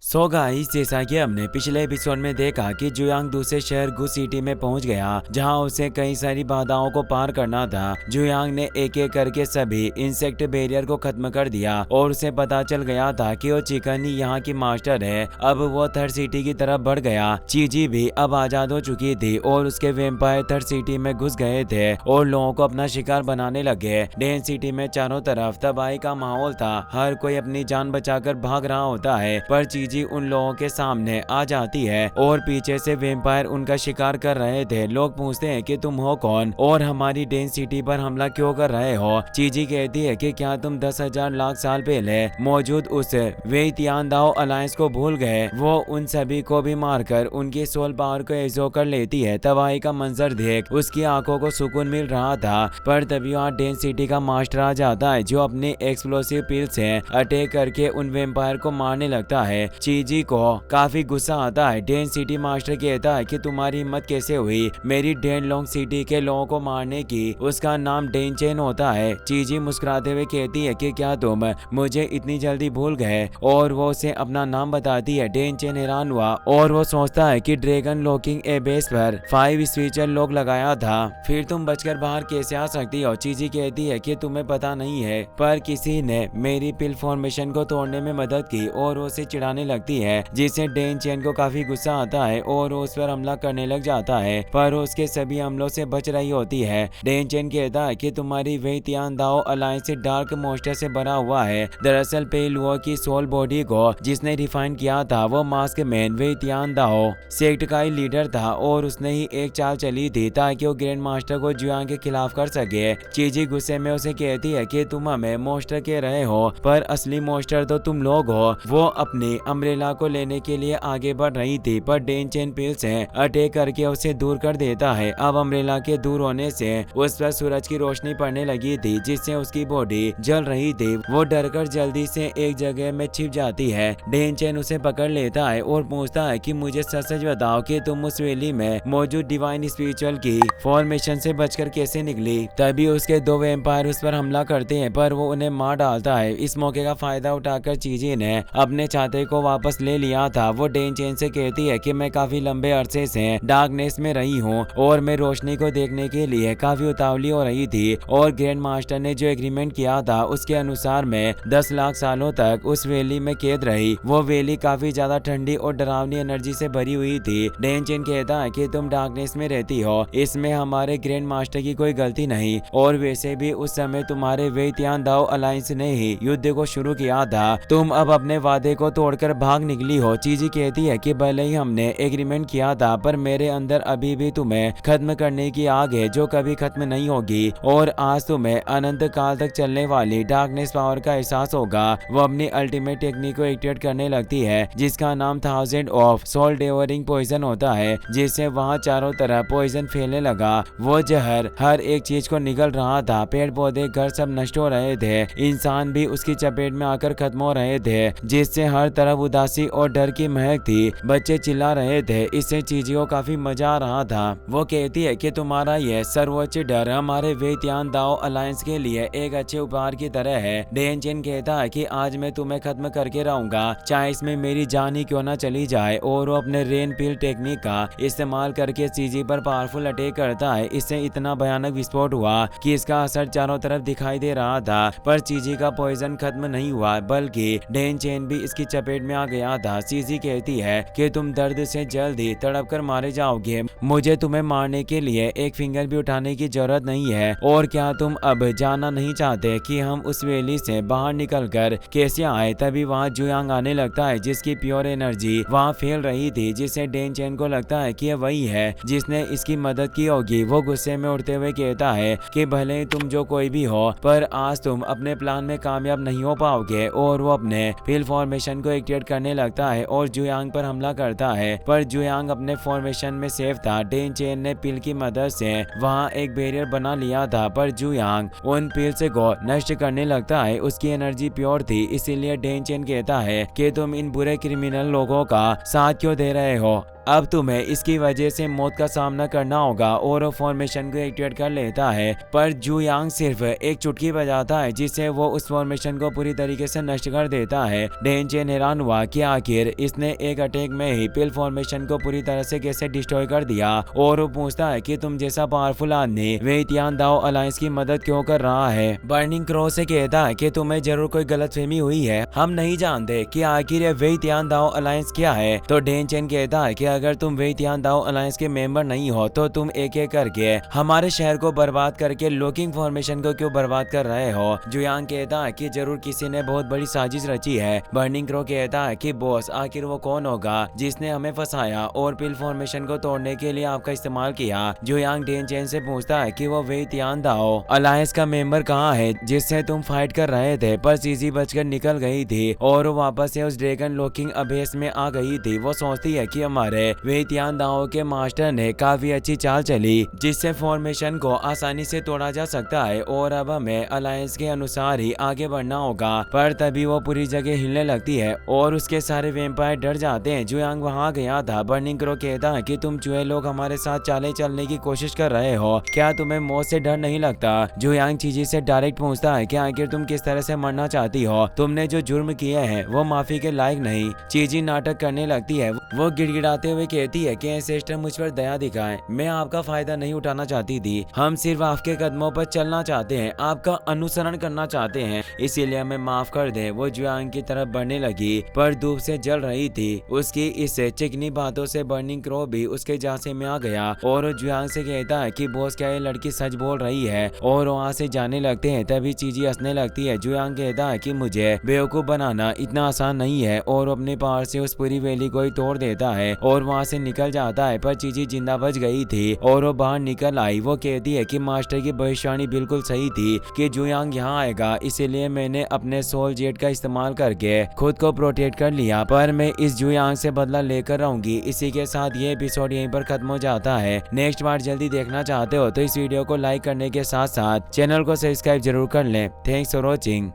So guys, जैसा कि हमने पिछले एपिसोड में देखा कि जुयांग दूसरे शहर गु सिटी में पहुंच गया, जहां उसे कई सारी बाधाओं को पार करना था। जुयांग ने एक एक करके सभी इंसेक्ट बैरियर को खत्म कर दिया और उसे पता चल गया था कि वो चिकन ही यहाँ की मास्टर है। अब वो थर्ड सिटी की तरफ बढ़ गया। चीजी भी अब आजाद हो चुकी थी और उसके वेम्पायर थर्ड सिटी में घुस गए थे और लोगों को अपना शिकार बनाने लगे। डेन सिटी में चारों तरफ तबाही का माहौल था। हर कोई अपनी जान बचाकर भाग रहा होता है, पर चीजी उन लोगों के सामने आ जाती है और पीछे से वेम्पायर उनका शिकार कर रहे थे। लोग पूछते हैं कि तुम हो कौन और हमारी डेन सिटी पर हमला क्यों कर रहे हो। चीजी कहती है कि क्या तुम 10,000 लाख साल पहले मौजूद उस वेइतियानदाओ अलायंस को भूल गए। वो उन सभी को भी मारकर उनकी सोल पावर को एब्जॉर्ब कर लेती है। तबाही का मंजर देख उसकी आंखों को सुकून मिल रहा था, पर तभी वहाँ डेन सिटी का मास्टर आ जाता है, जो अपनी एक्सप्लोसिव पिल से अटैक करके उन वेम्पायर को मारने लगता है। चीजी को काफी गुस्सा आता है। डेन सिटी मास्टर कहता है कि तुम्हारी हिम्मत कैसे हुई मेरी डेन लॉन्ग सिटी के लोगों को मारने की। उसका नाम डेन चेन होता है। चीजी मुस्कुराते हुए कहती है कि क्या तुम मुझे इतनी जल्दी भूल गए, और वो उसे अपना नाम बताती है। डेन चेन हैरान हुआ और वो सोचता है कि ड्रैगन लॉकिंग ए बेस पर 5 स्पिरिचुअल लॉक लगाया था, फिर तुम बचकर बाहर कैसे आ सकती हो। चीजी कहती है कि तुम्हें पता नहीं है, पर किसी ने मेरी पिल फॉर्मेशन को तोड़ने में मदद की और उसे चिढ़ाने लगती है, जिससे डेन चेन को काफी गुस्सा आता है और उस पर हमला करने लग जाता है, पर उसके सभी हमलों से बच रही होती है। डेन चेन कहता है कि तुम्हारी वेइतियानदाओ अलायंस डार्क मोस्टर से बना हुआ है। दरअसल पेलुओ की सोल बॉडी को जिसने रिफाइन किया था वो मास्क मैन वेइतियानदाओ सेक्ट का ही लीडर था और उसने ही एक चाल चली थी ताकि वो ग्रैंड मास्टर को जुयांग के खिलाफ कर सके। चीजी गुस्से में उसे कहती है कि तुम हमें मोस्टर कह रहे हो, पर असली मोस्टर तो तुम लोग हो। वो अपनी अम्ब्रेला को लेने के लिए आगे बढ़ रही थी, पर डेन चेन पिल से अटैक करके उसे दूर कर देता है। अब अम्ब्रेला के दूर होने से उस पर सूरज की रोशनी पड़ने लगी थी, जिससे उसकी बॉडी जल रही थी। वो डरकर जल्दी से एक जगह में छिप जाती है। डेन चेन उसे पकड़ लेता है और पूछता है कि मुझे सच सच बताओ कि तुम उस वैली में मौजूद डिवाइन स्पिरिचुअल की फॉर्मेशन से बचकर कैसे निकली। तभी उसके 2 वेम्पायर उस पर हमला करते हैं, पर वो उन्हें मार डालता है। इस मौके का फायदा उठाकर चीजी ने अपने छाते को वापस ले लिया था। वो डेन चेन से कहती है कि मैं काफी लंबे अरसे से डार्कनेस में रही हूँ और मैं रोशनी को देखने के लिए काफी उतावली हो रही थी, और ग्रैंड मास्टर ने जो एग्रीमेंट किया था उसके अनुसार मैं 10 लाख सालों तक उस वैली में कैद रही। वो वैली काफी ज्यादा ठंडी और डरावनी एनर्जी से भरी हुई थी। डेन चेन कहता है कि तुम डार्कनेस में रहती हो, इसमें हमारे ग्रैंड मास्टर की कोई गलती नहीं, और वैसे भी उस समय तुम्हारे वेइतियानदाओ अलायंस ने ही युद्ध को शुरू किया था। तुम अब अपने वादे को तोड़कर भाग निकली हो। चीजी कहती है कि भले ही हमने एग्रीमेंट किया था, पर मेरे अंदर अभी भी तुम्हें खत्म करने की आग है जो कभी खत्म नहीं होगी, और आज तुम्हें अनंत काल तक चलने वाली डार्कनेस पावर का एहसास होगा। वो अपनी अल्टीमेट टेक्निक को एक्टिवेट करने लगती है, जिसका नाम 1000 ऑफ सोल डेवरिंग पॉइजन होता है, जिससे वहाँ चारों तरफ पॉइजन फैलने लगा। वो जहर हर एक चीज को निगल रहा था। पेड़ पौधे घर सब नष्ट हो रहे थे, इंसान भी उसकी चपेट में आकर खत्म हो रहे थे, जिससे हर तरफ उदासी और डर की महक थी। बच्चे चिल्ला रहे थे। इससे चीजी को काफी मजा आ रहा था। वो कहती है कि तुम्हारा यह सर्वोच्च डर हमारे वेइतियानदाओ अलायंस के लिए एक अच्छे उपहार की तरह है। डेन चेन कहता है कि आज मैं तुम्हें खत्म करके रहूंगा, चाहे इसमें मेरी जान ही क्यों ना चली जाए, और वो अपने रेन पिल टेक्निक का इस्तेमाल करके चीजी पर पावरफुल अटैक करता है। इससे इतना भयानक विस्फोट हुआ कि इसका असर चारों तरफ दिखाई दे रहा था, पर चीजी का पॉइजन खत्म नहीं हुआ, बल्कि डेन चेन भी इसकी चपेट में आ गया था। चीजी कहती है कि तुम दर्द से जल्दी तड़प कर मारे जाओगे। मुझे तुम्हें मारने के लिए एक फिंगर भी उठाने की जरूरत नहीं है, और क्या तुम अब जानना नहीं चाहते कि हम उस वैली से बाहर निकलकर कैसे आए। तभी वहाँ जुयांग आने लगता है, जिसकी प्योर एनर्जी वहाँ फैल रही थी, जिससे डेन चेन को लगता है कि यह वही है जिसने इसकी मदद की होगी। वो गुस्से में उठते हुए कहता है कि भले तुम जो कोई भी हो, पर आज तुम अपने प्लान में कामयाब नहीं हो पाओगे, और वो अपने पिल फॉर्मेशन को एक्टिवेट करने लगता है और जुयांग पर हमला करता है, पर जुयांग अपने फॉर्मेशन में सेफ था। डेन चेन ने पिल की मदद से वहाँ एक बैरियर बना लिया था, पर जुयांग उन पिल्स को नष्ट करने लगता है। उसकी एनर्जी प्योर थी, इसीलिए डेन चेन कहता है कि तुम इन बुरे क्रिमिनल लोगों का साथ क्यों दे रहे हो। अब तुम्हें इसकी वजह से मौत का सामना करना होगा और वो फॉर्मेशन को एक्टिवेट कर लेता है। पर जू यांग सिर्फ एक चुटकी बजाता है जिससे वो उस फॉर्मेशन को पूरी तरीके से नष्ट कर देता है। डेन चेन हैरान हुआ कि आखिर इसने एक अटैक में ही पिल फॉर्मेशन को पूरी तरह से कैसे डिस्ट्रॉय कर दिया और वो पूछता है कि तुम जैसा पावरफुल आदमी वे तियान दाओ अलायंस की मदद क्यों कर रहा है। बर्निंग क्रो से कहता है कि तुम्हें जरूर कोई गलतफहमी हुई है, हम नहीं जानते कि आखिर ये वे तियान दाओ अलायंस क्या है। तो डेन चेन कहता है कि अगर तुम वे तियान दाओ अलायंस के मेंबर नहीं हो तो तुम एक एक करके हमारे शहर को बर्बाद करके लॉकिंग फॉर्मेशन को क्यों बर्बाद कर रहे हो। जुयांग कहता है कि जरूर किसी ने बहुत बड़ी साजिश रची है। बर्निंग क्रो कहता है कि बॉस आखिर वो कौन होगा जिसने हमें फंसाया और पिल फॉर्मेशन को तोड़ने के लिए आपका इस्तेमाल किया। जुयांग डेन चेन से पूछता है कि वो वे तियान दाओ अलायंस का मेंबर कहाँ है जिससे तुम फाइट कर रहे थे, पर सीजी बचकर निकल गई थी और वो वापस से उस ड्रैगन लॉकिंग अभेस में आ गई थी। वो सोचती है कि हमारे वे तियान दाओ के मास्टर ने काफी अच्छी चाल चली जिससे फॉर्मेशन को आसानी से तोड़ा जा सकता है और अब हमें अलायंस के अनुसार ही आगे बढ़ना होगा। पर तभी वो पूरी जगह हिलने लगती है और उसके सारे वेम्पायर डर जाते हैं। जुयांग वहां गया था। बर्निंग क्रो कहता है कि तुम चूहे लोग हमारे साथ चाले चलने की कोशिश कर रहे हो, क्या तुम्हें मौत से डर नहीं लगता। जुयांग चीजी से डायरेक्ट पूछता है कि आखिर तुम किस तरह से मरना चाहती हो, तुमने जो जुर्म किए हैं वो माफी के लायक नहीं। चीजी नाटक करने लगती है। वो गिड़गिड़ाते हुए कहती है कि एंसेस्टर मुझ पर दया दिखाए, मैं आपका फायदा नहीं उठाना चाहती थी, हम सिर्फ आपके कदमों पर चलना चाहते हैं, आपका अनुसरण करना चाहते हैं, इसीलिए हमें माफ कर दे। वो जुयांग की तरफ बढ़ने लगी पर धूप से जल रही थी। उसकी इस चिकनी बातों से बर्निंग क्रो भी उसके झांसे में आ गया और जुयांग से कहता है कि बॉस क्या ये लड़की सच बोल रही है, और वहाँ से जाने लगते हैं। तभी चीजी हंसने लगती है। जुयांग कहता है कि मुझे बेवकूफ बनाना इतना आसान नहीं है और अपने पावर से उस पूरी वैली को ही तोड़ देता है और वहाँ से निकल जाता है। पर चीजी जिंदा बच गई थी और वो बाहर निकल आई। वो कहती है कि मास्टर की भविष्यवाणी बिल्कुल सही थी कि जुयांग यहाँ आएगा, इसीलिए मैंने अपने सोल जेट का इस्तेमाल करके खुद को प्रोटेक्ट कर लिया, पर मैं इस जुयांग से बदला लेकर रहूंगी। इसी के साथ ये एपिसोड यहीं पर खत्म हो जाता है। नेक्स्ट पार्ट जल्दी देखना चाहते हो तो इस वीडियो को लाइक करने के साथ साथ चैनल को सब्सक्राइब जरूर कर लें। Thanks for watching.